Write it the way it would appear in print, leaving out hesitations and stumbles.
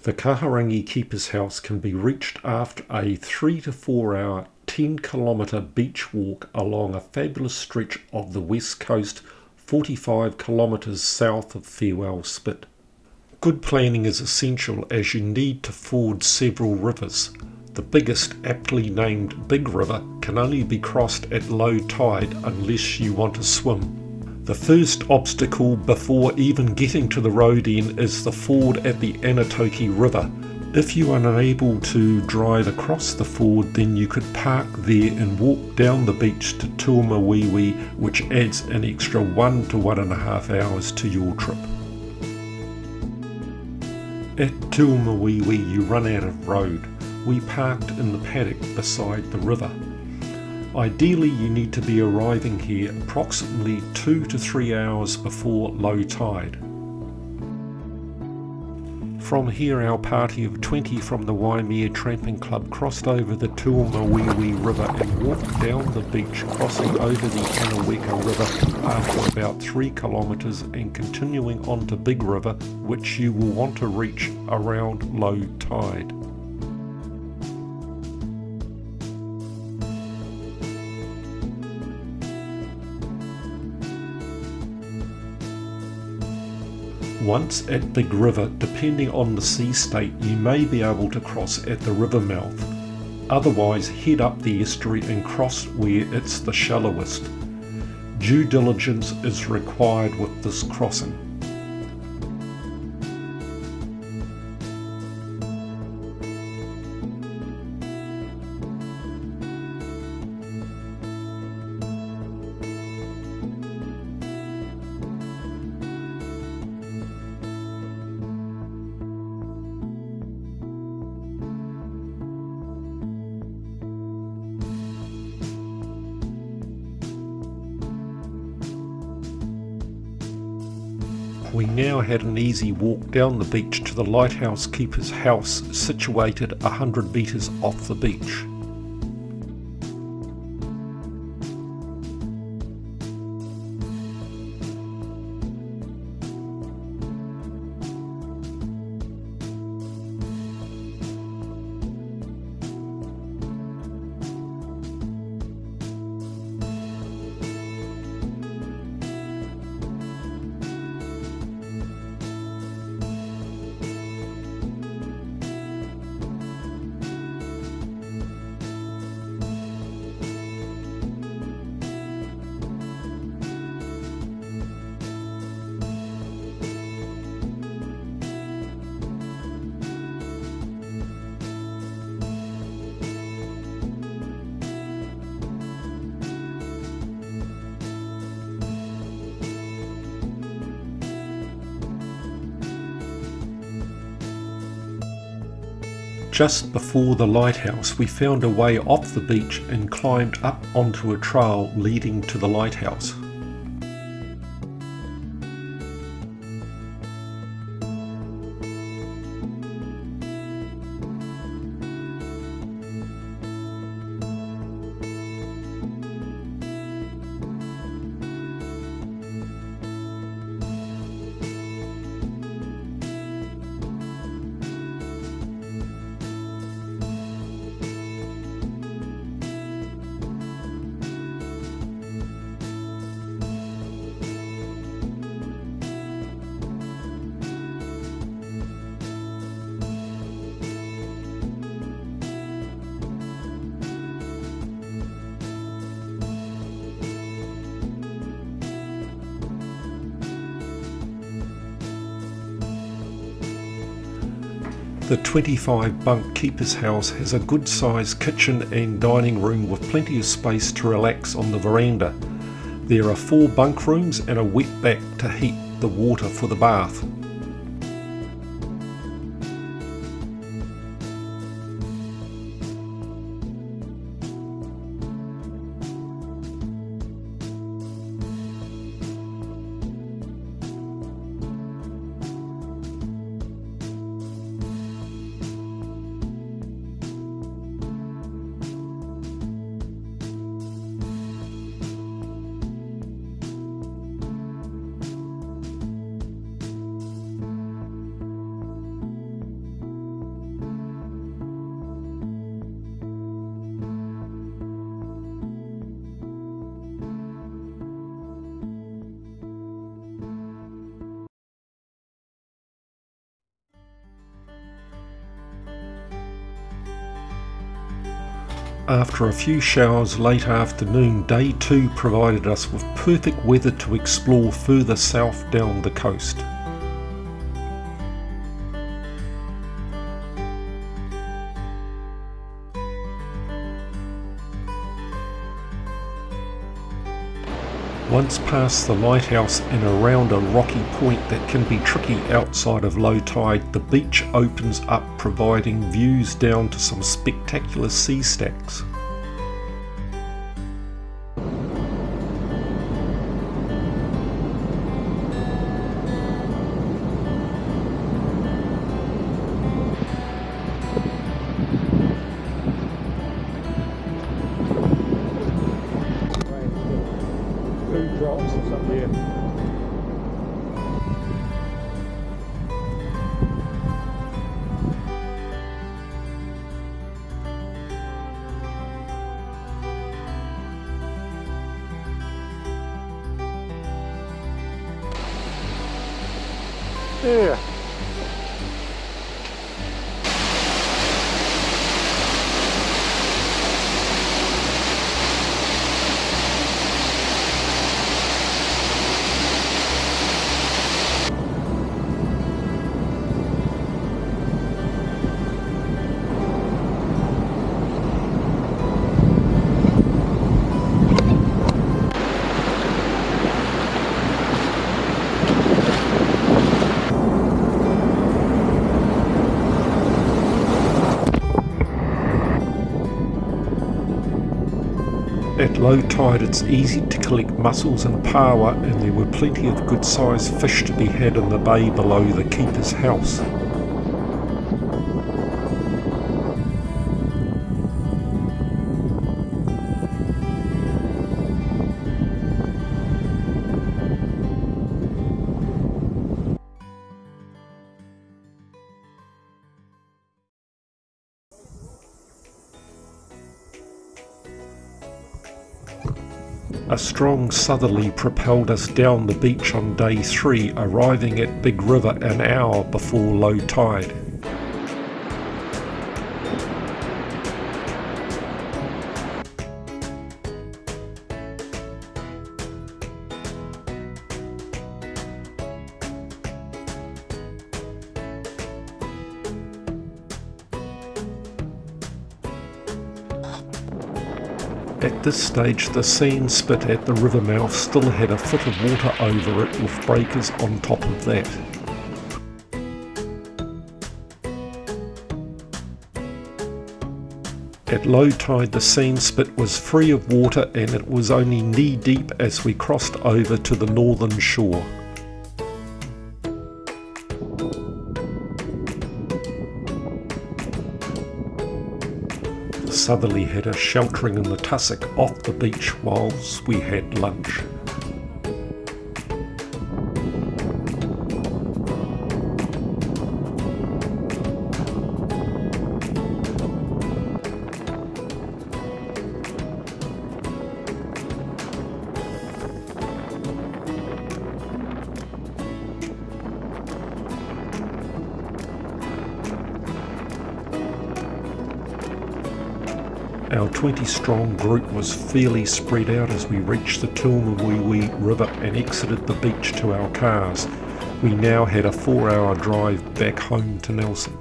The Kahurangi Keepers House can be reached after a 3 to 4 hour 10-kilometre beach walk along a fabulous stretch of the west coast 45 kilometres south of Farewell Spit. Good planning is essential as you need to ford several rivers. The biggest, aptly named Big River, can only be crossed at low tide unless you want to swim. The first obstacle before even getting to the road end is the ford at the Anatoki River. If you are unable to drive across the ford, then you could park there and walk down the beach to Tuamawiwi, which adds an extra 1 to 1.5 hours to your trip. At Tuamawiwi you run out of road. We parked in the paddock beside the river. Ideally you need to be arriving here approximately 2 to 3 hours before low tide. From here our party of 20 from the Waimea Tramping Club crossed over the Tuamawiwi River and walked down the beach, crossing over the Anaweka River after about 3 kilometres and continuing on to Big River, which you will want to reach around low tide. Once at Big River, depending on the sea state, you may be able to cross at the river mouth. Otherwise, head up the estuary and cross where it's the shallowest. Due diligence is required with this crossing. We now had an easy walk down the beach to the Lighthouse Keepers House, situated 100 metres off the beach. Just before the lighthouse, we found a way off the beach and climbed up onto a trail leading to the lighthouse. The 25 bunk Keepers House has a good sized kitchen and dining room with plenty of space to relax on the veranda. There are 4 bunk rooms and a wet back to heat the water for the bath. After a few showers late afternoon, day 2 provided us with perfect weather to explore further south down the coast. Once past the lighthouse and around a rocky point that can be tricky outside of low tide, the beach opens up, providing views down to some spectacular sea stacks. Drops or something here. Yeah. At low tide it's easy to collect mussels and paua, and there were plenty of good sized fish to be had in the bay below the keeper's house. A strong southerly propelled us down the beach on day 3, arriving at Big River an hour before low tide. At this stage, the sand spit at the river mouth still had a foot of water over it, with breakers on top of that. At low tide the sand spit was free of water and it was only knee deep as we crossed over to the northern shore. The southerly had us sheltering in the tussock off the beach whilst we had lunch. Our 20-strong group was fairly spread out as we reached the Tuamawiwi River and exited the beach to our cars. We now had a 4-hour drive back home to Nelson.